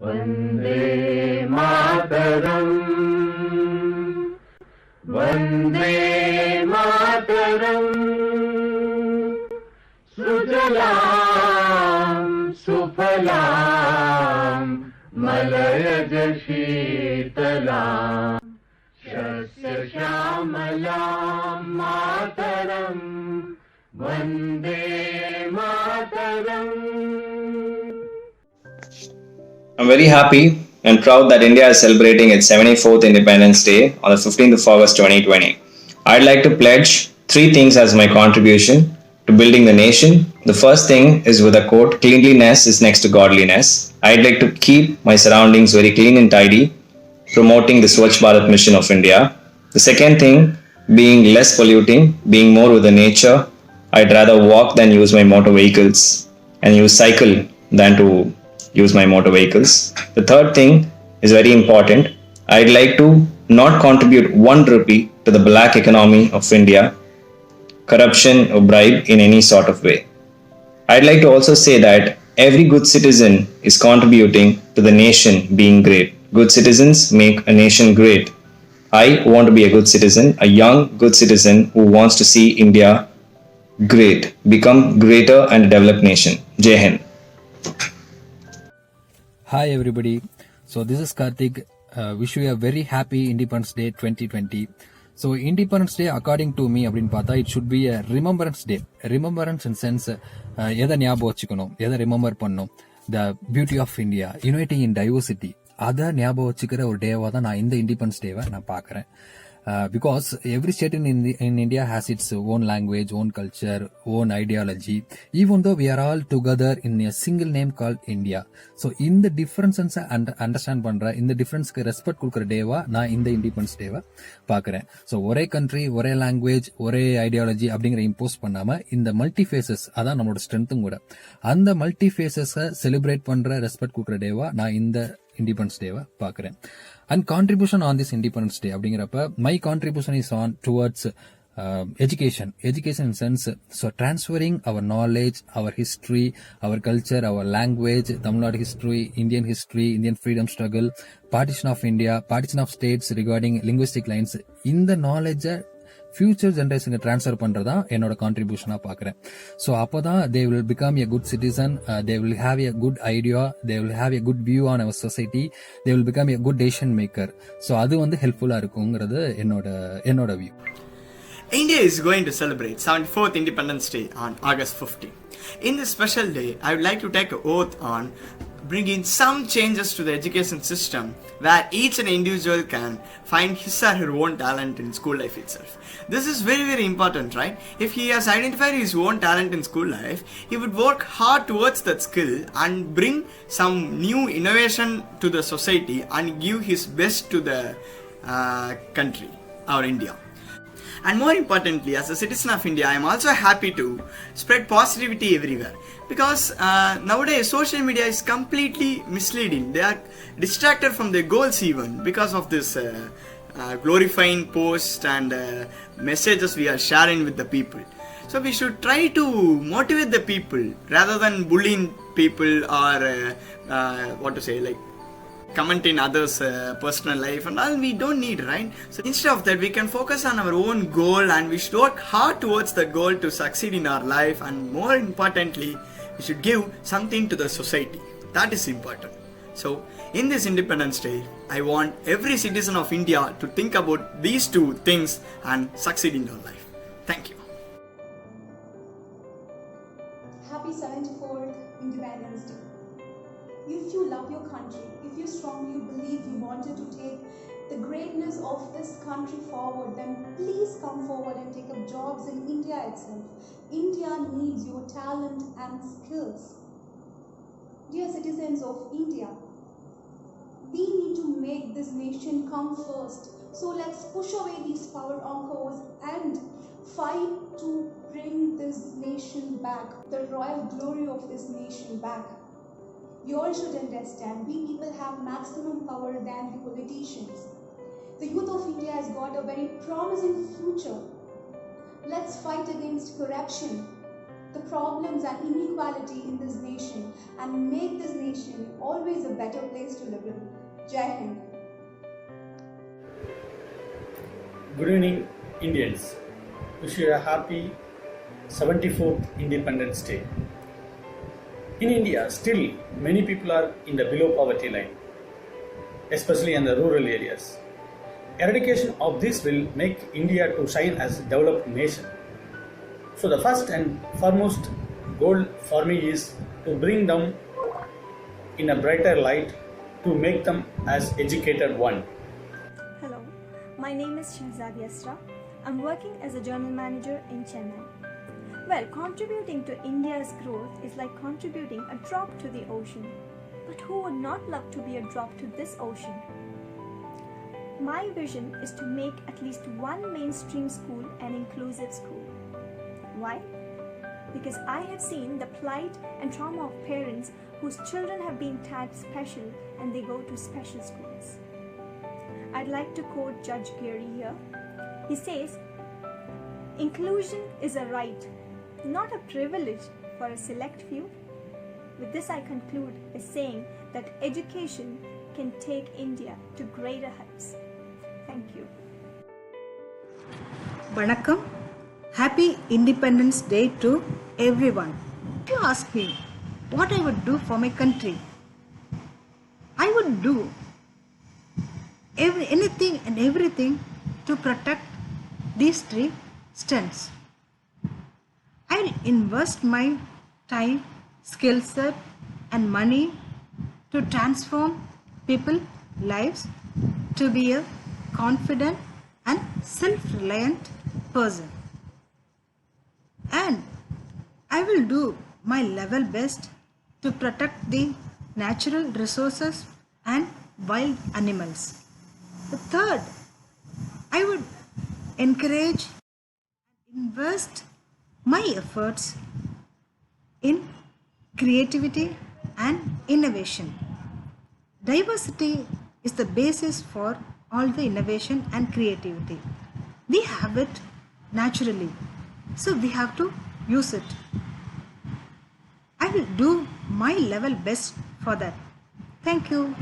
वन्दे मातरम् वन्दे मातरम् सुजलां सुफलां मलयज शीतलां शस्यश्यामलां मातरम् Vande Mataram. I'm very happy and proud that India is celebrating its 74th Independence Day on the 15th of August 2020. I'd like to pledge three things as my contribution to building the nation. The first thing is with a quote, cleanliness is next to godliness. I'd like to keep my surroundings very clean and tidy, promoting the Swachh Bharat mission of India. The second thing, being less polluting, being more with the nature. I'd rather walk than use my motor vehicles and use cycle than to use my motor vehicles. The third thing is very important. I'd like to not contribute 1 rupee to the black economy of India, corruption or bribe in any sort of way. I'd like to also say that every good citizen is contributing to the nation being great. Good citizens make a nation great. I want to be a good citizen, a young good citizen who wants to see India great, become greater and a developed nation. Jai Hind. Hi everybody. So this is Karthik. Wish you a very happy Independence Day 2020. So Independence Day according to me அப்படின்னு பார்த்தா it should be a remembrance day. Remembrance in sense எதை ஞாபகம் வச்சுக்கணும், எதை remember பண்ணணும், the beauty of India, unity in diversity, அதை ஞாபகம் வச்சுக்கிற ஒரு டேவாக தான் நான் இந்த இண்டிபெண்டன்ஸ் டேவை நான் பார்க்குறேன். Because every state in India has its own language, own culture, own ideology, even though we are all together in a single name called India. So in the differences understand பண்ற, இந்த டிஃபரன்ஸ்க்கு respect கொடுக்குற டேவா நான் இந்த independence டேவை பார்க்குறேன். So ஒரே country, ஒரே language, ஒரே ஐடியாலஜி அப்படிங்கிற இம்போஸ் பண்ணாம இந்த மல்டி ஃபேசஸ் அதான் நம்மளோட ஸ்ட்ரென்த்தும் கூட. அந்த மல்டி ஃபேசஸை செலிப்ரேட் பண்ற, ரெஸ்பெக்ட் கொடுக்குற டேவா நான் இந்த இண்டிபெண்டன்ஸ் டேவை பார்க்குறேன். And contribution on this Independence Day அப்படிங்கிறப்ப my contribution is on towards education in sense, so transferring our knowledge, our history, our culture, our language, Tamil Nadu history, Indian freedom struggle, partition of India, partition of states regarding linguistic lines, இந்த knowledge future ஜென்ரேஷனுக்கு transfer பண்ணுறதா என்னோட கான்ட்ரிபியூஷனாக பார்க்குறேன். So அப்போ தான் they will become a good citizen, they will have a good idea, they will have a good view on our society, they will become a good decision maker. So அது வந்து ஹெல்ப்ஃபுல்லாக இருக்குங்கிறது என்னோட view. India is going to celebrate 74th Independence Day on August 15. In this special day, I would like to take an oath on bringing some changes to the education system where each and individual can find his or her own talent in school life itself. This is very, very important, right? If he has identified his own talent in school life, he would work hard towards that skill and bring some new innovation to the society and give his best to the country, our India. And more importantly, as a citizen of India, I am also happy to spread positivity everywhere. Because nowadays social media is completely misleading. They are distracted from their goals even because of this glorifying posts and messages we are sharing with the people. So we should try to motivate the people rather than bullying people or comment in others' personal life and all. We don't need, right? So instead of that, we can focus on our own goal and we should work hard towards the goal to succeed in our life. And more importantly, we should give something to the society. That is important. So in this Independence Day, I want every citizen of India to think about these two things and succeed in your life. Thank you. Happy 74th Independence Day. If you love your country, if you strongly believe you wanted to take the greatness of this country forward, then please come forward and take up jobs in India itself. India needs your talent and skills. Dear citizens of India, we need to make this nation come first. So let's push away these power anchors and fight to bring this nation back, the royal glory of this nation back. You all should understand, we people have maximum power than the politicians. The youth of India has got a very promising future. Let's fight against corruption. the problems and inequality in this nation and make this nation always a better place to live in. Jai Hind. Good evening, Indians. Wish you a happy 74th Independence Day. In India, still many people are in the below poverty line, especially in the rural areas. Eradication of this will make India to shine as a developed nation. So the first and foremost goal for me is to bring them in a brighter light, to make them as educated one. Hello, my name is Shahzad Yasra. I'm working as a general manager in Chennai. Well, contributing to India's growth is like contributing a drop to the ocean. But who would not love to be a drop to this ocean? My vision is to make at least one mainstream school an inclusive school. Why? Because I have seen the plight and trauma of parents whose children have been tagged special and they go to special schools. I'd like to quote Judge Geary here. He says, "Inclusion is a right, not a privilege for a select few." With this I conclude by saying that education can take India to greater heights. Thank you. Vanakkam. Happy Independence Day to everyone. If you ask me what I would do for my country, I would do anything and everything to protect these three strengths. I will invest my time, skill set and money to transform people's lives to be a confident and self-reliant person. And I will do my level best to protect the natural resources and wild animals. The third, I would encourage and invest my efforts in creativity and innovation. Diversity is the basis for all the innovation and creativity. We have it naturally, so we have to use it. I will do my level best for that. Thank you.